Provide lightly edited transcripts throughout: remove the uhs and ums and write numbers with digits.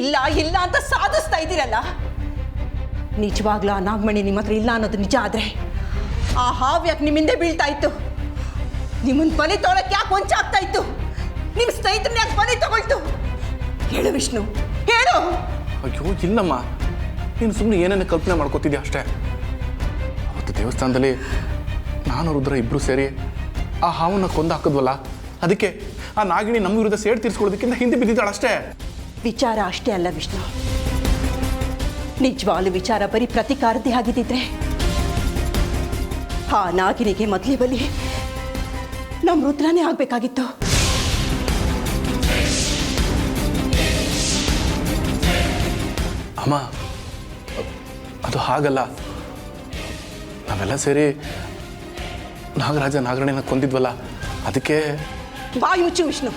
ಇಲ್ಲ ಇಲ್ಲ ಅಂತ ಸಾಧಿಸ್ತಾ ಇದ್ದೀರಲ್ಲ. ನಿಜವಾಗ್ಲೂ ಆ ನಾಗಮಣಿ ನಿಮ್ಮ ಹತ್ರ ಇಲ್ಲ ಅನ್ನೋದು ನಿಜ ಆದ್ರೆ ಆ ಹಾವು ಯಾಕೆ ನಿಮ್ಮಿಂದ ಬೀಳ್ತಾ ಇತ್ತು? ನಿಮ್ಮನ್ನ ಬಲಿ ತೊಗೊಳಕ್ಕೆ ಯಾಕೆ ಹೊಂಚಾಗ್ತಾ ಇತ್ತು? ನಿಮ್ಮ ಸ್ನೇಹಿತರನ್ನ ಯಾಕೆ ಬಲಿ ತಗೊಳ್ತು? ಹೇಳು ವಿಷ್ಣು, ಹೇಳು. ಅಯ್ಯೋ ಇಲ್ಲಮ್ಮ, ನೀನು ಸುಮ್ಮನೆ ಏನೇನು ಕಲ್ಪನೆ ಮಾಡ್ಕೋತಿದ್ಯಾ ಅಷ್ಟೇ. ಅವತ್ತು ದೇವಸ್ಥಾನದಲ್ಲಿ ನಾನು ರುದ್ರ ಇಬ್ಬರು ಸೇರಿ ಆ ಹಾವನ್ನು ಕೊಂದು ಹಾಕಿದ್ವಲ್ಲ, ಅದಕ್ಕೆ ಆ ನಾಗಿಣಿ ನಮ್ಮ ವಿರುದ್ಧ ಸೇಡ್ ತೀರಿಸ್ಕೊಳ್ಳೋದಕ್ಕಿಂತ ಹಿಂದೆ ಬಿದ್ದಿದ್ದಾಳಷ್ಟೇ. ವಿಚಾರ ಅಷ್ಟೇ ಅಲ್ಲ ವಿಷ್ಣು, ನಿಜವಾಗ್ಲೂ ವಿಚಾರ ಬರೀ ಪ್ರತಿಕಾರದ್ದೇ ಆಗಿದ್ದಿದ್ರೆ ಆ ನಾಗಿನಿಗೆ ಮೊದಲೇ ಬಲಿ ನಮ್ಮ ರುದ್ರನೇ ಆಗ್ಬೇಕಾಗಿತ್ತು. ಅಮ್ಮ, ಅದು ಹಾಗಲ್ಲ. ನಾವೆಲ್ಲ ಸೇರಿ ನಾಗರಾಜ ನಾಗರಣಿನ ಕೊಂದಿದ್ವಲ್ಲ, ಅದಕ್ಕೆ. ಬಾಯಿ ಮುಚ್ಚು ವಿಷ್ಣು,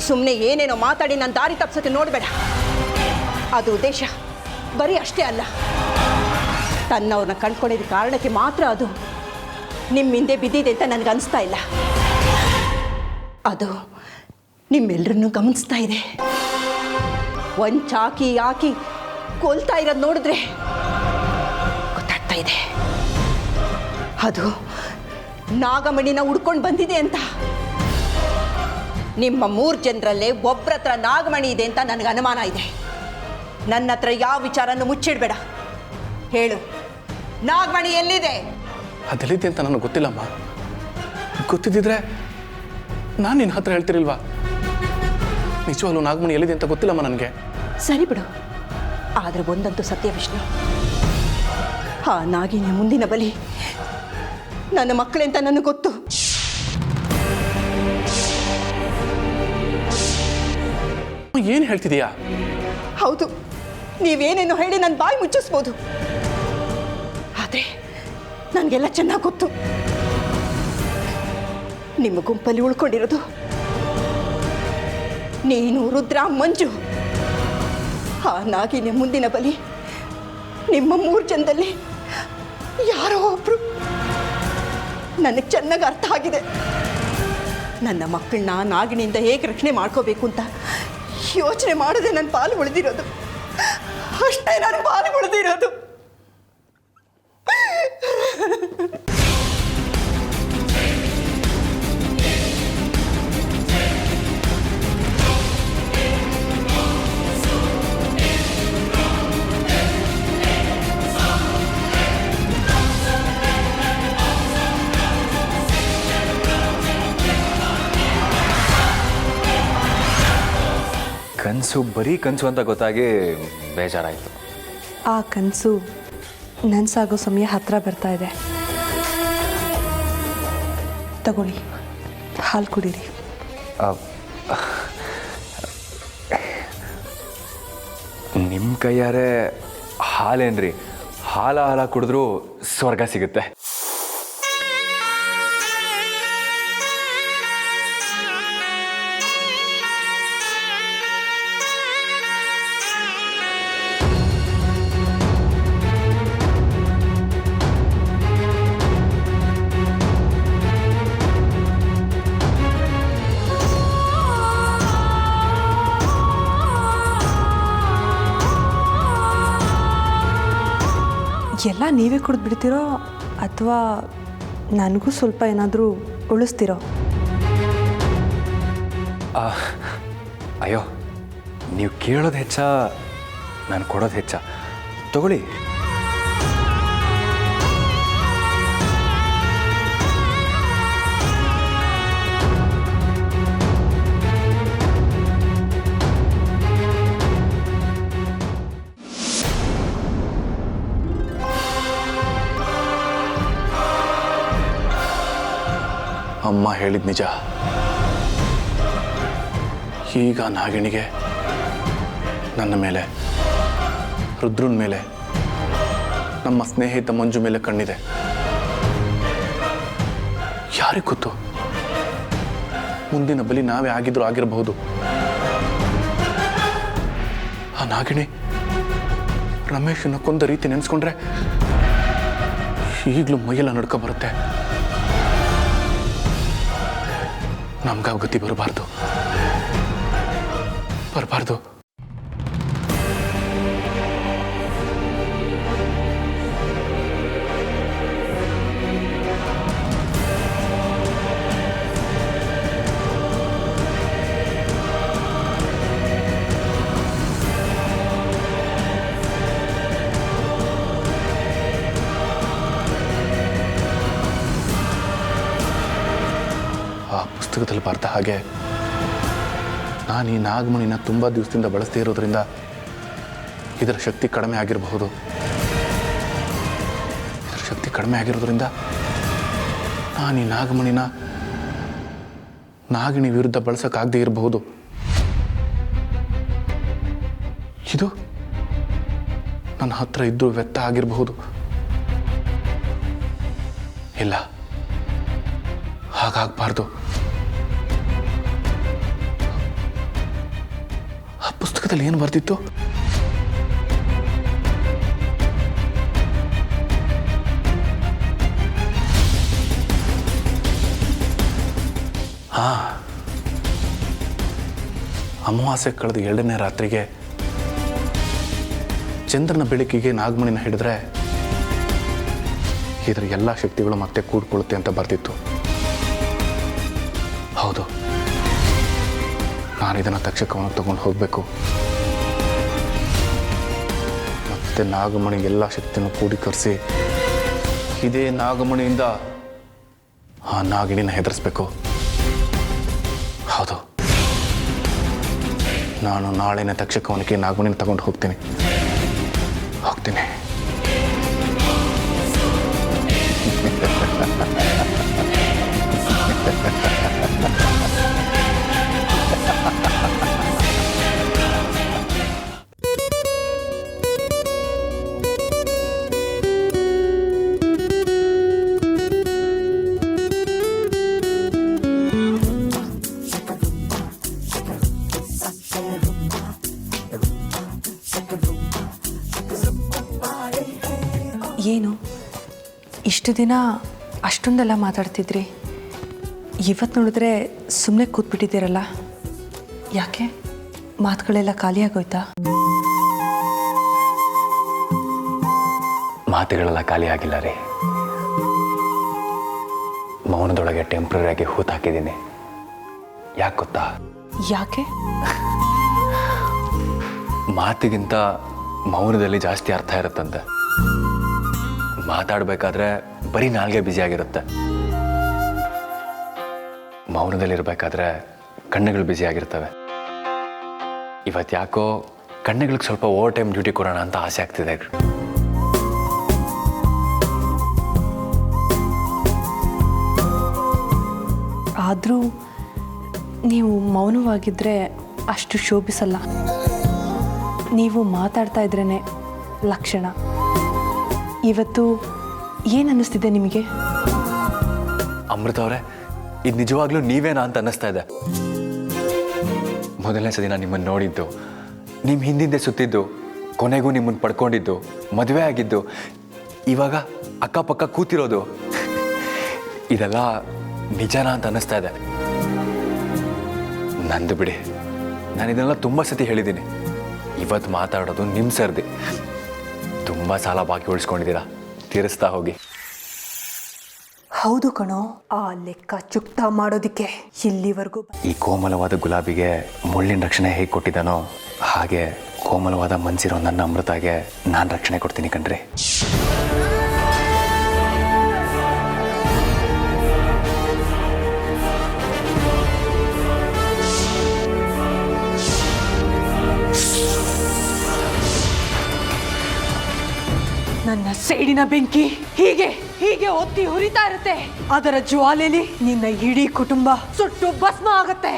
ಸುಮ್ಮನೆ ಏನೇನೋ ಮಾತಾಡಿ ನನ್ನ ದಾರಿ ತಪ್ಸೋಕೆ ನೋಡಬೇಡ. ಅದು ಉದ್ದೇಶ ಬರೀ ಅಷ್ಟೇ ಅಲ್ಲ, ತನ್ನವ್ರನ್ನ ಕಂಡ್ಕೊಂಡಿದ್ದ ಕಾರಣಕ್ಕೆ ಮಾತ್ರ ಅದು ನಿಮ್ಮ ಹಿಂದೆ ಬಿದ್ದಿದೆ ಅಂತ ನನಗೆ ಅನಿಸ್ತಾ ಇಲ್ಲ. ಅದು ನಿಮ್ಮೆಲ್ಲರನ್ನೂ ಗಮನಿಸ್ತಾ ಇದೆ. ಒಂಚಾಕಿ ಹಾಕಿ ಕೊಲ್ತಾ ಇರೋದು ನೋಡಿದ್ರೆ ಗೊತ್ತಾಗ್ತಾ ಇದೆ ಅದು ನಾಗಮಣಿನ ಹುಡ್ಕೊಂಡು ಬಂದಿದೆ ಅಂತ. ನಿಮ್ಮ 3 ಜನರಲ್ಲೇ ಒಬ್ಬರ ಹತ್ರ ನಾಗಮಣಿ ಇದೆ ಅಂತ ನನಗೆ ಅನುಮಾನ ಇದೆ. ನನ್ನ ಹತ್ರ ಯಾವ ವಿಚಾರನೂ ಮುಚ್ಚಿಡಬೇಡ. ಹೇಳು, ನಾಗಮಣಿ ಎಲ್ಲಿದೆ? ಅದೆಲ್ಲಿದೆ ಅಂತ ನನಗೆ ಗೊತ್ತಿಲ್ಲಮ್ಮ. ಗೊತ್ತಿದ್ದಿದ್ರೆ ನಾನು ನಿನ್ನ ಹತ್ರ ಹೇಳ್ತಿರಿಲ್ವಾ? ನಿಜವಾಗ್ಲೂ ನಾಗಮಣಿ ಎಲ್ಲಿದೆ ಅಂತ ಗೊತ್ತಿಲ್ಲಮ್ಮ ನನಗೆ. ಸರಿ ಬಿಡು, ಆದರೆ ಒಂದಂತೂ ಸತ್ಯ ವಿಷ್ಣು, ಆ ನಾಗಿನ ಮುಂದಿನ ಬಲಿ ನನ್ನ ಮಕ್ಕಳೇ ಅಂತ ನನಗೆ ಗೊತ್ತು. ಏನು ಹೇಳ್ತಿದೀಯಾ? ಹೌದು, ನೀವೇನೇನೋ ಹೇಳಿ ನನ್ನ ಬಾಯಿ ಮುಚ್ಚಿಸ್ಬೋದು, ಆದರೆ ನನಗೆಲ್ಲ ಚೆನ್ನಾಗಿ ಗೊತ್ತು. ನಿಮ್ಮ ಗುಂಪಲ್ಲಿ ಉಳ್ಕೊಂಡಿರೋದು ನೀನು, ರುದ್ರ, ಮಂಜು. ಆ ನಾಗಿನ ಮುಂದಿನ ಬಲಿ ನಿಮ್ಮ 3 ಜನದಲ್ಲಿ ಯಾರೋ ಒಬ್ರು. ನನಗೆ ಚೆನ್ನಾಗಿ ಅರ್ಥ ಆಗಿದೆ. ನನ್ನ ಮಕ್ಕಳನ್ನ ನಾಗಿನಿಂದ ಹೇಗೆ ರಕ್ಷಣೆ ಮಾಡ್ಕೋಬೇಕು ಅಂತ ಯೋಚನೆ ಮಾಡೋದೇ ನನ್ನ ಪಾಲು ಉಳಿದಿರೋದು. ಅಷ್ಟೇ ನನ್ನ ಪಾಲು ಉಳಿದಿರೋದು. ಕನಸು ಬರೀ ಕನಸು ಅಂತ ಗೊತ್ತಾಗಿ ಬೇಜಾರಾಯಿತು. ಆ ಕನಸು ನನಸಾಗೋ ಸಮಯ ಹತ್ತಿರ ಬರ್ತಾ ಇದೆ. ತಗೊಳ್ಳಿ, ಹಾಲು ಕುಡೀರಿ. ನಿಮ್ಮ ಕೈಯಾರೆ ಹಾಲೇನ್ರಿ? ಹಾಲ ಕುಡಿದ್ರೂ ಸ್ವರ್ಗ ಸಿಗುತ್ತೆ. ಎಲ್ಲ ನೀವೇ ಕುಡಿದು ಬಿಡ್ತೀರೋ ಅಥವಾ ನನಗೂ ಸ್ವಲ್ಪ ಏನಾದರೂ ಉಳಿಸ್ತೀರೋ? ಅಯ್ಯೋ, ನೀವು ಕೇಳೋದು ಹೆಚ್ಚ, ನಾನು ಕೊಡೋದು ಹೆಚ್ಚ. ತಗೊಳ್ಳಿ. ಅಮ್ಮ ಹೇಳಿದ ನಿಜ. ಈಗ ನಾಗಿಣಿಗೆ ನನ್ನ ಮೇಲೆ, ರುದ್ರನ ಮೇಲೆ, ನಮ್ಮ ಸ್ನೇಹಿತ ಮಂಜು ಮೇಲೆ ಕಣ್ಣಿದೆ. ಯಾರಿಗೆ ಗೊತ್ತು, ಮುಂದಿನ ಬಲಿ ನಾವೇ ಆಗಿದ್ರು ಆಗಿರಬಹುದು. ಆ ನಾಗಿಣಿ ರಮೇಶನ ಕೊಂದ ರೀತಿ ನೆನೆಸ್ಕೊಂಡ್ರೆ ಈಗಲೂ ಮೈಯೆಲ್ಲ ನಡ್ಕೊ ಬರುತ್ತೆ. ನಮ್ಗೆ ಗತಿ ಬರಬಾರ್ದು. ಪುಸ್ತಕದಲ್ಲಿ ಬರ್ದ ಹಾಗೆ ನಾನು ಈ ನಾಗಮಣಿನ ತುಂಬ ದಿವಸದಿಂದ ಬಳಸದೇ ಇರೋದ್ರಿಂದ ಇದರ ಶಕ್ತಿ ಕಡಿಮೆ ಆಗಿರಬಹುದು. ಇದರ ಶಕ್ತಿ ಕಡಿಮೆ ಆಗಿರೋದ್ರಿಂದ ನಾನು ಈ ನಾಗಮಣಿನ ನಾಗಿಣಿ ವಿರುದ್ಧ ಬಳಸೋಕ್ಕಾಗದೇ ಇರಬಹುದು. ಇದು ನನ್ನ ಹತ್ರ ಇದ್ದು ವ್ಯರ್ಥ ಆಗಿರಬಹುದು. ಇಲ್ಲ, ಹಾಗಾಗಬಾರ್ದು. ಆ ಪುಸ್ತಕದಲ್ಲಿ ಏನು ಬರ್ತಿತ್ತು? ಅಮಾವಾಸ್ಯೆ ಕಳೆದ 2ನೇ ರಾತ್ರಿಗೆ ಚಂದ್ರನ ಬೆಳಕಿಗೆ ನಾಗಮಣಿನ ಹಿಡಿದ್ರೆ ಇದರ ಎಲ್ಲ ಶಕ್ತಿಗಳು ಮತ್ತೆ ಕೂಡ್ಕೊಳ್ಳುತ್ತೆ ಅಂತ ಬರ್ತಿತ್ತು. ಹೌದು, ನಾನು ಇದನ್ನು ತಕ್ಷಕವನ್ನು ತಗೊಂಡು ಹೋಗಬೇಕು. ಮತ್ತೆ ನಾಗಮಣಿ ಎಲ್ಲ ಶಕ್ತಿಯನ್ನು ಕೂಡಿಕರಿಸಿ ಇದೇ ನಾಗಮಣಿಯಿಂದ ಆ ನಾಗಿಣಿನ ಹೆದರಿಸ್ಬೇಕು. ಹೌದು, ನಾನು ನಾಳೆನೇ ತಕ್ಷಕವನಿಗೆ ನಾಗಮಣಿನ ತಗೊಂಡು ಹೋಗ್ತೀನಿ. ಏನು ಇಷ್ಟು ದಿನ ಅಷ್ಟೊಂದೆಲ್ಲ ಮಾತಾಡ್ತಿದ್ರಿ, ಇವತ್ತು ನೋಡಿದ್ರೆ ಸುಮ್ಮನೆ ಕೂತ್ಬಿಟ್ಟಿದ್ದೀರಲ್ಲ, ಯಾಕೆ? ಮಾತುಗಳೆಲ್ಲ ಖಾಲಿಯಾಗೋಯ್ತಾ? ಮಾತುಗಳೆಲ್ಲ ಖಾಲಿ ಆಗಿಲ್ಲ ರೀ. ಮೌನದೊಳಗೆ ಟೆಂಪ್ರರಿಯಾಗಿ ಹೂತು ಹಾಕಿದ್ದೀನಿ. ಯಾಕೆ ಗೊತ್ತಾ? ಯಾಕೆ? ಮಾತಿಗಿಂತ ಮೌನದಲ್ಲಿ ಜಾಸ್ತಿ ಅರ್ಥ ಇರುತ್ತಂತೆ. ಮಾತಾಡಬೇಕಾದ್ರೆ ಬರೀ ನಾಲ್ಗೆ ಬ್ಯುಸಿಯಾಗಿರುತ್ತೆ, ಮೌನದಲ್ಲಿರಬೇಕಾದ್ರೆ ಕಣ್ಣುಗಳು ಬ್ಯುಸಿಯಾಗಿರ್ತವೆ. ಇವತ್ತು ಯಾಕೋ ಕಣ್ಣುಗಳಿಗೆ ಸ್ವಲ್ಪ ಓವರ್ ಟೈಮ್ ಡ್ಯೂಟಿ ಕೊಡೋಣ ಅಂತ ಆಸೆ ಆಗ್ತಿದೆ. ಆದರೂ ನೀವು ಮೌನವಾಗಿದ್ದರೆ ಅಷ್ಟು ಶೋಭಿಸಲ್ಲ. ನೀವು ಮಾತಾಡ್ತಾ ಇದ್ರೇ ಲಕ್ಷಣ. ಇವತ್ತು ಏನು ಅನ್ನಿಸ್ತಿದೆ ನಿಮಗೆ? ಅಮೃತ ಅವರೇ, ಇದು ನಿಜವಾಗ್ಲೂ ನೀವೇನಾ ಅಂತ ಅನ್ನಿಸ್ತಾ ಇದೆ. ಮೊದಲನೇ ಸತಿ ನಾನು ನಿಮ್ಮನ್ನು ನೋಡಿದ್ದು, ನಿಮ್ಮ ಹಿಂದಿಂದೆ ಸುತ್ತಿದ್ದು, ಕೊನೆಗೂ ನಿಮ್ಮನ್ನು ಪಡ್ಕೊಂಡಿದ್ದು, ಮದುವೆ ಆಗಿದ್ದು, ಇವಾಗ ಅಕ್ಕಪಕ್ಕ ಕೂತಿರೋದು, ಇದೆಲ್ಲ ನಿಜನಾ ಅಂತ ಅನ್ನಿಸ್ತಾ ಇದೆ. ನಂದು ಬಿಡಿ, ನಾನು ಇದನ್ನೆಲ್ಲ ತುಂಬ ಸತಿ ಹೇಳಿದ್ದೀನಿ. ಇವತ್ತು ಮಾತಾಡೋದು ನಿಮ್ಮ ಸರ್ದಿ. ತುಂಬ ಸಾಲ ಬಾಕಿ ಉಳಿಸ್ಕೊಂಡಿದ್ದೀರಾ, ತೀರಿಸ್ತಾ ಹೋಗಿ. ಹೌದು ಕಣೋ, ಆ ಲೆಕ್ಕ ಚುಕ್ತಾ ಮಾಡೋದಕ್ಕೆ ಇಲ್ಲಿವರೆಗೂ. ಈ ಕೋಮಲವಾದ ಗುಲಾಬಿಗೆ ಮುಳ್ಳಿನ ರಕ್ಷಣೆ ಹೇಗೆ ಕೊಟ್ಟಿದ್ದಾನೋ ಹಾಗೆ ಕೋಮಲವಾದ ಮನಸ್ಸಿರೋ ನನ್ನ ಅಮೃತಾಗೆ ನಾನು ರಕ್ಷಣೆ ಕೊಡ್ತೀನಿ ಕಣ್ರಿ. ನನ್ನ ಸೇಡಿನ ಬೆಂಕಿ ಹೀಗೆ ಹೀಗೆ ಒತ್ತಿ ಹುರಿತಾ ಇರುತ್ತೆ. ಅದರ ಜ್ವಾಲೆಯಲ್ಲಿ ನಿನ್ನ ಇಡೀ ಕುಟುಂಬ ಸುಟ್ಟು ಭಸ್ಮ ಆಗತ್ತೆ.